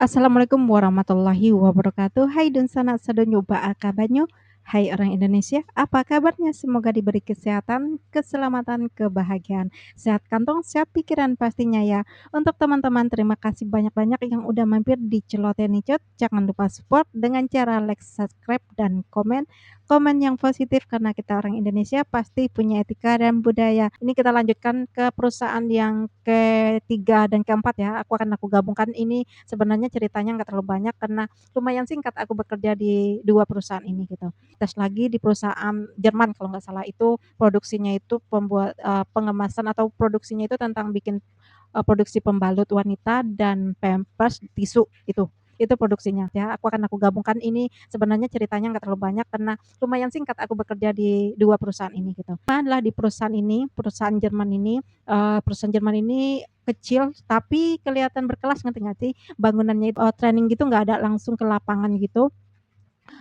Assalamualaikum warahmatullahi wabarakatuh. Hai dun sana sadonyo ba'a kabanyo. Hai orang Indonesia, apa kabarnya? Semoga diberi kesehatan, keselamatan, kebahagiaan. Sehat kantong, sehat pikiran pastinya ya. Untuk teman-teman, terima kasih banyak-banyak yang udah mampir di Celotenicot. Jangan lupa support dengan cara like, subscribe, dan komen. Komen yang positif karena kita orang Indonesia pasti punya etika dan budaya. Ini kita lanjutkan ke perusahaan yang ketiga dan keempat ya. Aku gabungkan ini. Sebenarnya ceritanya nggak terlalu banyak karena lumayan singkat aku bekerja di 2 perusahaan ini gitu. Tes lagi di perusahaan Jerman kalau nggak salah itu produksinya itu pengemasan atau produksinya itu tentang bikin, produksi pembalut wanita dan pampers tisu itu produksinya ya. Aku gabungkan ini sebenarnya ceritanya nggak terlalu banyak karena lumayan singkat aku bekerja di 2 perusahaan ini gitu. Adalah di perusahaan ini, perusahaan Jerman ini kecil tapi kelihatan berkelas ngerti nggak sih? Bangunannya itu, training gitu nggak ada langsung ke lapangan gitu.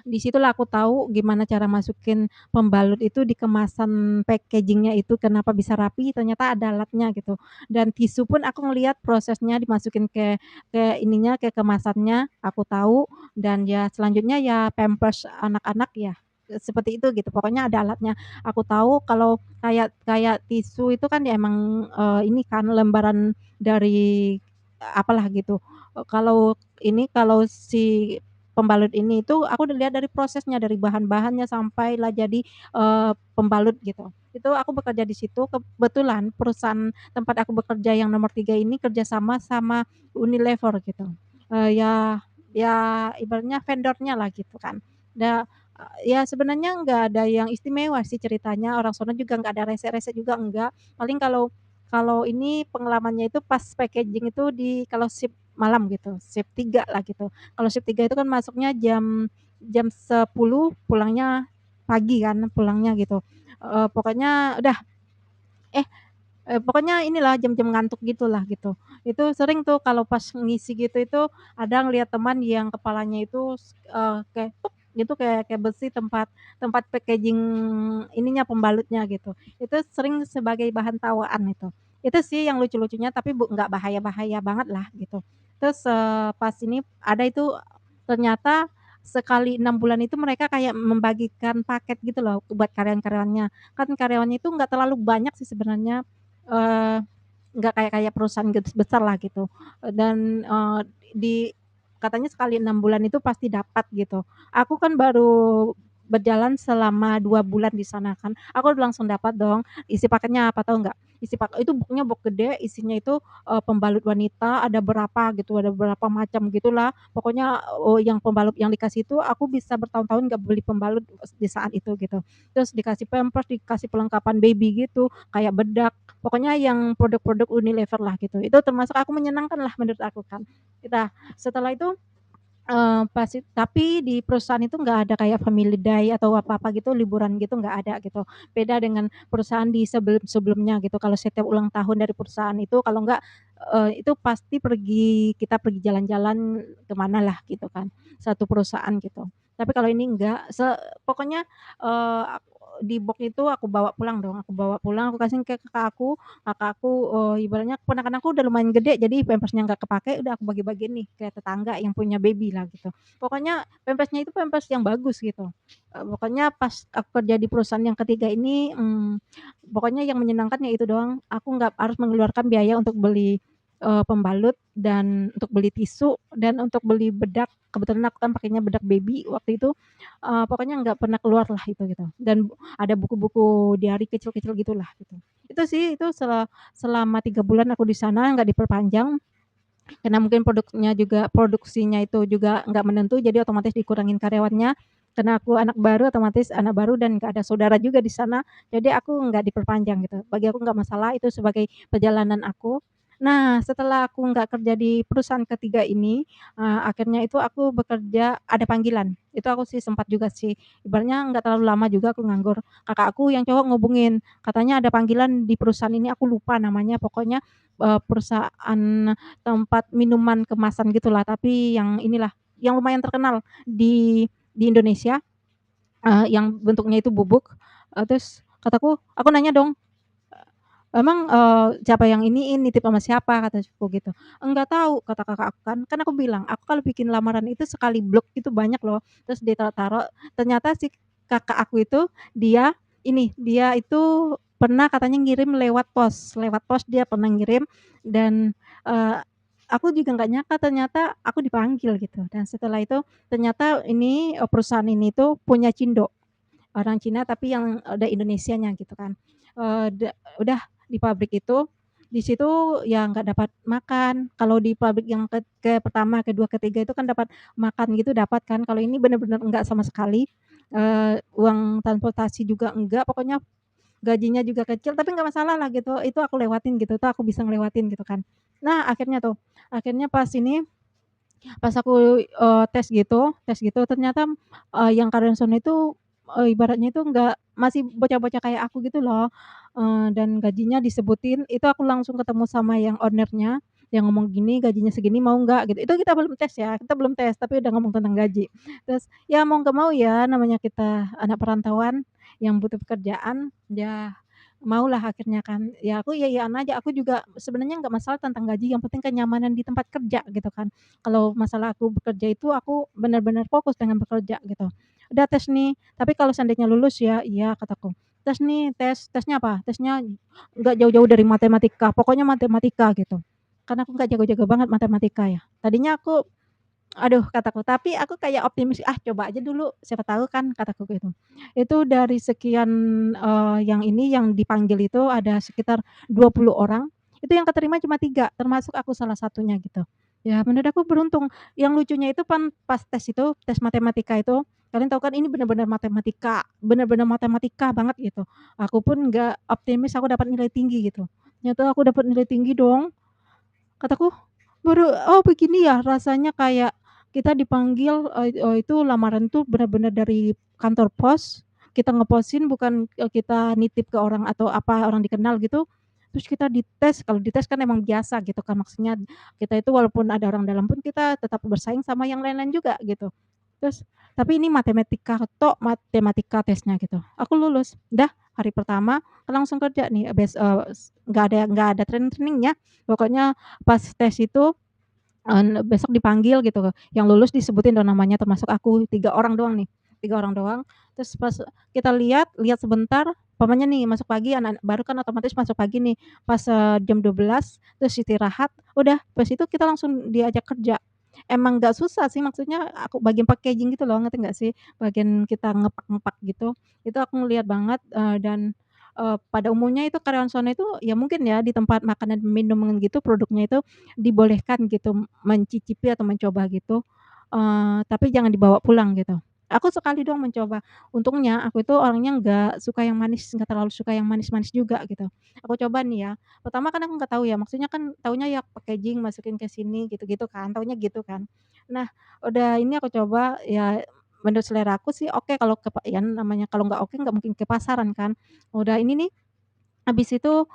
Di situlah aku tahu gimana cara masukin pembalut itu di kemasan packaging-nya itu kenapa bisa rapi, ternyata ada alatnya gitu. Dan tisu pun aku ngelihat prosesnya dimasukin ke kemasannya, aku tahu dan ya selanjutnya ya pampers anak-anak ya, seperti itu gitu. Pokoknya ada alatnya. Aku tahu kalau kayak kayak tisu itu kan ya emang, ini kan lembaran dari apalah gitu. Kalau si pembalut ini itu aku udah lihat dari prosesnya, dari bahan-bahannya sampailah jadi, pembalut gitu. Itu aku bekerja di situ, kebetulan perusahaan tempat aku bekerja yang nomor 3 ini kerjasama sama Unilever gitu. Ya ya ibaratnya vendornya lah gitu kan. Ya sebenarnya nggak ada yang istimewa sih ceritanya, orang sono juga nggak ada rese-rese juga enggak. Paling kalau kalau ini pengalamannya itu pas packaging itu kalau shift malam gitu, shift 3 lah gitu. Kalau shift 3 itu kan masuknya jam jam 10 pulangnya pagi kan, pulangnya gitu. Pokoknya udah eh pokoknya inilah jam-jam ngantuk gitulah gitu. Itu sering tuh kalau pas ngisi gitu itu ada ngelihat teman yang kepalanya itu kayak tuk gitu kayak kayak besi tempat tempat packaging ininya, pembalutnya gitu. Itu sering sebagai bahan tawaan itu. Itu sih yang lucu-lucunya tapi nggak bahaya-bahaya banget lah gitu. Terus, pas ini ada itu ternyata sekali 6 bulan itu mereka kayak membagikan paket gitu loh buat karyawan-karyawannya. Kan karyawannya itu nggak terlalu banyak sih sebenarnya. Eee, nggak kayak kayak perusahaan besar lah gitu, dan, di katanya sekali 6 bulan itu pasti dapat gitu. Aku kan baru berjalan selama 2 bulan di sana kan, aku langsung dapat dong. Isi paketnya apa tahu nggak? Itu box-nya box gede, isinya itu, pembalut wanita ada berapa gitu, ada berapa macam gitulah. Pokoknya, yang pembalut yang dikasih itu aku bisa bertahun-tahun nggak beli pembalut di saat itu gitu. Terus dikasih pampers, dikasih perlengkapan baby gitu, kayak bedak. Pokoknya yang produk-produk Unilever lah gitu, itu termasuk aku menyenangkan lah menurut aku kan. Nah, setelah itu, tapi di perusahaan itu nggak ada kayak family day atau apa-apa gitu, liburan gitu nggak ada gitu. Beda dengan perusahaan di sebelum-sebelumnya gitu, kalau setiap ulang tahun dari perusahaan itu kalau nggak, itu pasti kita pergi jalan-jalan ke manalah gitu kan, satu perusahaan gitu. Tapi kalau ini enggak, pokoknya, di box itu aku bawa pulang dong, aku bawa pulang, aku kasihin ke kakak aku, ibaratnya keponakan aku udah lumayan gede jadi pampersnya nggak kepakai, udah aku bagi-bagiin nih ke tetangga yang punya baby lah gitu. Pokoknya pampersnya itu pampers yang bagus gitu, pokoknya pas aku kerja di perusahaan yang ketiga ini, pokoknya yang menyenangkan ya itu doang, aku nggak harus mengeluarkan biaya untuk beli, pembalut dan untuk beli tisu dan untuk beli bedak, kebetulan aku kan pakainya bedak baby waktu itu, pokoknya nggak pernah keluar lah itu gitu dan ada buku-buku diari kecil-kecil gitulah gitu. Itu sih, itu selama 3 bulan aku di sana nggak diperpanjang, karena mungkin produksinya itu juga nggak menentu, jadi otomatis dikurangin karyawannya. Karena aku anak baru, otomatis anak baru dan nggak ada saudara juga di sana, jadi aku nggak diperpanjang gitu. Bagi aku nggak masalah, itu sebagai perjalanan aku. Nah, setelah aku nggak kerja di perusahaan ketiga ini, akhirnya itu aku bekerja ada panggilan. Itu aku sih sempat juga sih, ibaratnya nggak terlalu lama juga aku nganggur. Kakak aku yang cowok ngubungin, katanya ada panggilan di perusahaan ini, aku lupa namanya, pokoknya, perusahaan tempat minuman kemasan gitulah, tapi yang inilah, yang lumayan terkenal di Indonesia, yang bentuknya itu bubuk, terus kataku aku nanya dong, "Emang, siapa yang iniin, nitip sama siapa?" Kata sepupuku gitu. "Enggak tahu," kata kakak aku kan. Kan aku bilang, "Aku kalau bikin lamaran itu sekali blok itu banyak loh." Terus ditaruh-taruh, ternyata si kakak aku itu dia itu pernah katanya ngirim lewat pos dia pernah ngirim dan, eee, aku juga nggak nyangka ternyata aku dipanggil gitu. Dan setelah itu ternyata ini, perusahaan ini tuh punya Cindo. Orang Cina tapi yang ada Indonesianya gitu kan. Udah di pabrik itu, di situ ya nggak dapat makan. Kalau di pabrik yang pertama, kedua, ketiga itu kan dapat makan gitu dapat kan. Kalau ini bener-bener enggak sama sekali, uang transportasi juga enggak, pokoknya gajinya juga kecil tapi nggak masalah lah gitu, itu aku lewatin gitu, itu aku bisa ngelewatin gitu kan. Nah akhirnya pas aku, tes gitu ternyata, yang karyawan sono itu, ibaratnya itu masih bocah-bocah kayak aku gitu loh, dan gajinya disebutin, itu aku langsung ketemu sama yang owner-nya, yang ngomong gini, "Gajinya segini mau nggak?" Gitu. Itu kita belum tes ya, kita belum tes, tapi udah ngomong tentang gaji. Terus, ya mau nggak mau ya namanya kita anak perantauan yang butuh pekerjaan, ya maulah akhirnya kan. Ya aku iya-iyaan aja, aku juga sebenarnya nggak masalah tentang gaji, yang penting kenyamanan di tempat kerja gitu kan. Kalau masalah aku bekerja itu aku benar-benar fokus dengan bekerja gitu. Udah tes nih, tapi kalau seandainya lulus ya iya kataku. Tes nih, tesnya apa? Tesnya nggak jauh-jauh dari matematika, pokoknya matematika gitu. Karena aku nggak jago-jago banget matematika ya. Tadinya aku aduh kataku, tapi aku kayak optimis, "Ah coba aja dulu, siapa tahu kan," kataku gitu. Itu dari sekian, yang dipanggil itu ada sekitar 20 orang, itu yang keterima cuma 3 termasuk aku salah satunya gitu. Ya menurut aku beruntung, yang lucunya itu pas tes itu, tes matematika itu, kalian tahu kan ini bener-bener matematika banget gitu. Aku pun nggak optimis aku dapat nilai tinggi gitu, ternyata aku dapat nilai tinggi dong. Kataku, "Oh begini ya rasanya kayak kita dipanggil, itu lamaran tuh bener-bener dari kantor pos, kita ngeposin bukan, kita nitip ke orang atau apa, orang dikenal gitu, terus kita dites, kalau dites kan emang biasa gitu kan, maksudnya kita itu walaupun ada orang dalam pun kita tetap bersaing sama yang lain-lain juga gitu. Terus tapi ini matematika tesnya gitu, aku lulus. Dah hari pertama langsung kerja nih, nggak ada training-training-nya, pokoknya pas tes itu, besok dipanggil gitu, yang lulus disebutin dong namanya termasuk aku, 3 orang doang nih, 3 orang doang. Terus pas kita lihat sebentar, umpamanya nih masuk pagi anak-anak baru kan otomatis masuk pagi nih, pas, jam 12 terus istirahat, udah pas itu kita langsung diajak kerja. Emang nggak susah sih, maksudnya aku bagian packaging gitu loh, ngerti nggak sih? Bagian kita ngepak-ngepak gitu, itu aku ngelihat banget, dan pada umumnya itu karyawan sono itu ya mungkin ya di tempat makanan minuman gitu produknya itu dibolehkan gitu mencicipi atau mencoba gitu, tapi jangan dibawa pulang gitu. Aku sekali doang mencoba, untungnya aku itu orangnya nggak suka yang manis, nggak terlalu suka yang manis-manis juga gitu. Aku coba nih ya, pertama kan aku nggak tahu ya, maksudnya kan taunya ya packaging masukin ke sini gitu-gitu kan, taunya gitu kan. Nah udah ini aku coba ya menurut selera aku sih oke kalau ya namanya kalau nggak oke nggak mungkin ke pasaran kan. Udah ini nih habis itu,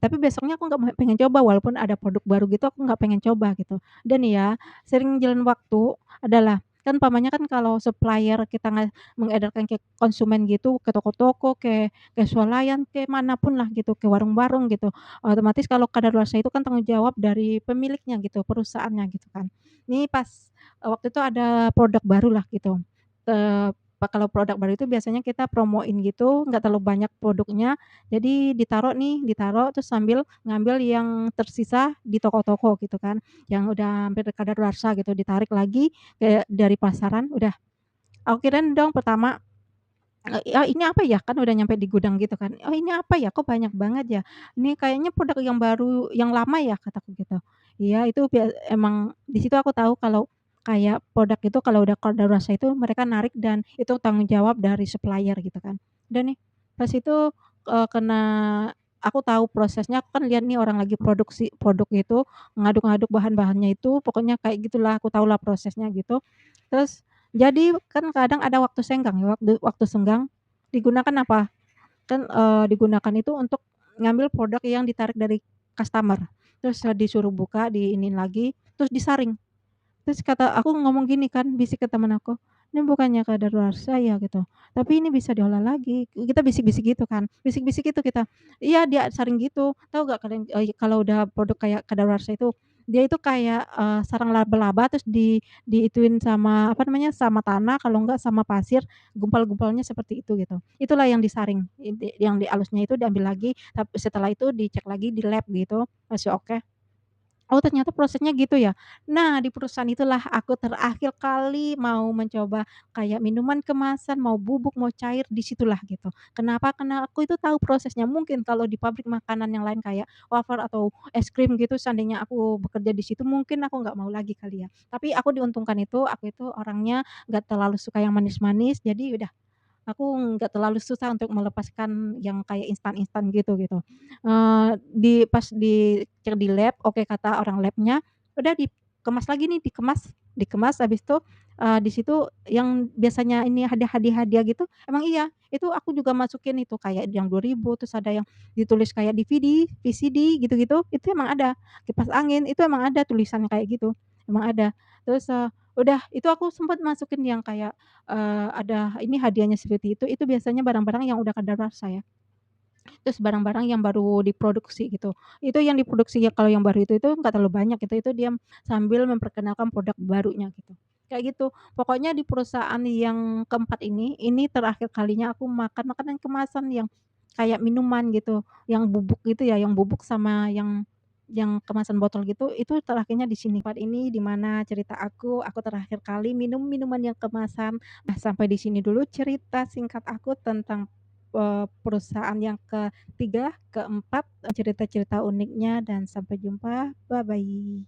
tapi besoknya aku nggak pengen coba walaupun ada produk baru gitu aku nggak pengen coba gitu. Dan ya, sering jalan waktu adalah kan umpamanya kan kalau supplier kita mengedarkan ke konsumen gitu, ke toko-toko, ke swalayan, ke manapun lah gitu, ke warung-warung gitu. Otomatis kalau kadaluarsa itu kan tanggung jawab dari pemiliknya gitu, perusahaannya gitu kan. Ini pas, waktu itu ada produk barulah gitu, kalau produk baru itu biasanya kita promoin gitu, nggak terlalu banyak produknya, jadi ditaruh terus sambil ngambil yang tersisa di toko-toko gitu kan, yang udah hampir kadaluarsa gitu, ditarik lagi dari pasaran, udah aku kirain dong pertama, ini apa ya?" Kan udah nyampe di gudang gitu kan, "Oh ini apa ya? Kok banyak banget ya? Ini kayaknya produk yang baru yang lama ya?" Kataku gitu. Iya itu emang di situ aku tahu kalau kayak produk itu kalau udah kadaluarsa itu mereka narik dan itu tanggung jawab dari supplier gitu kan. Udah nih, pas itu, kena aku tahu prosesnya, aku kan lihat nih orang lagi produksi produk itu, ngaduk-ngaduk bahan-bahannya itu, pokoknya kayak gitulah, aku tahulah prosesnya gitu. Terus jadi kan kadang ada waktu senggang ya, waktu waktu senggang digunakan apa, kan, digunakan itu untuk ngambil produk yang ditarik dari customer, terus, disuruh buka, diinin lagi, terus disaring. Terus aku ngomong gini kan, bisik ke temen aku, "Ini bukannya kadaluarsa ya?" Gitu, "Tapi ini bisa diolah lagi." Kita bisik-bisik gitu kan, bisik-bisik gitu kita. Iya, dia sering gitu. Tahu nggak kalian, kalau udah produk kayak kadaluarsa itu, dia itu kayak, sarang laba-laba terus diituin sama, apa namanya, sama tanah, kalau enggak sama pasir, gumpal-gumpalnya seperti itu gitu. Itulah yang disaring, yang di alusnya itu diambil lagi, tapi setelah itu dicek lagi di lab gitu, masih oke. Oh, ternyata prosesnya gitu ya. Nah, di perusahaan itulah aku terakhir kali mau mencoba kayak minuman kemasan, mau bubuk, mau cair, di situlah gitu. Kenapa? Karena aku itu tahu prosesnya. Mungkin kalau di pabrik makanan yang lain kayak wafer atau es krim gitu, seandainya aku bekerja di situ, mungkin aku nggak mau lagi kali ya. Tapi aku diuntungkan itu, aku itu orangnya nggak terlalu suka yang manis-manis, jadi udah aku nggak terlalu susah untuk melepaskan yang kayak instan-instan gitu. Pas dicek di lab, oke kata orang labnya, udah dikemas lagi nih, dikemas habis itu, di situ yang biasanya ini ada hadiah-hadiah gitu, emang iya, itu aku juga masukin itu kayak yang 2.000 terus ada yang ditulis kayak DVD, VCD gitu-gitu, itu emang ada. Kipas angin itu emang ada tulisannya kayak gitu, emang ada. Terus, udah itu aku sempet masukin yang kayak ada ini hadiahnya seperti itu biasanya barang-barang yang udah kadaluarsa ya. Terus barang-barang yang baru diproduksi gitu. Itu yang diproduksi ya kalau yang baru itu nggak terlalu banyak itu dia sambil memperkenalkan produk barunya gitu. Kayak gitu. Pokoknya di perusahaan yang keempat ini terakhir kalinya aku makan makanan kemasan yang kayak minuman gitu, yang bubuk gitu ya, yang bubuk sama yang kemasan botol gitu, itu terakhirnya di sini. Tempat ini di mana cerita aku terakhir kali minum minuman yang kemasan. Nah, sampai di sini dulu cerita singkat aku tentang perusahaan yang ketiga, keempat, cerita-cerita uniknya dan sampai jumpa, bye-bye.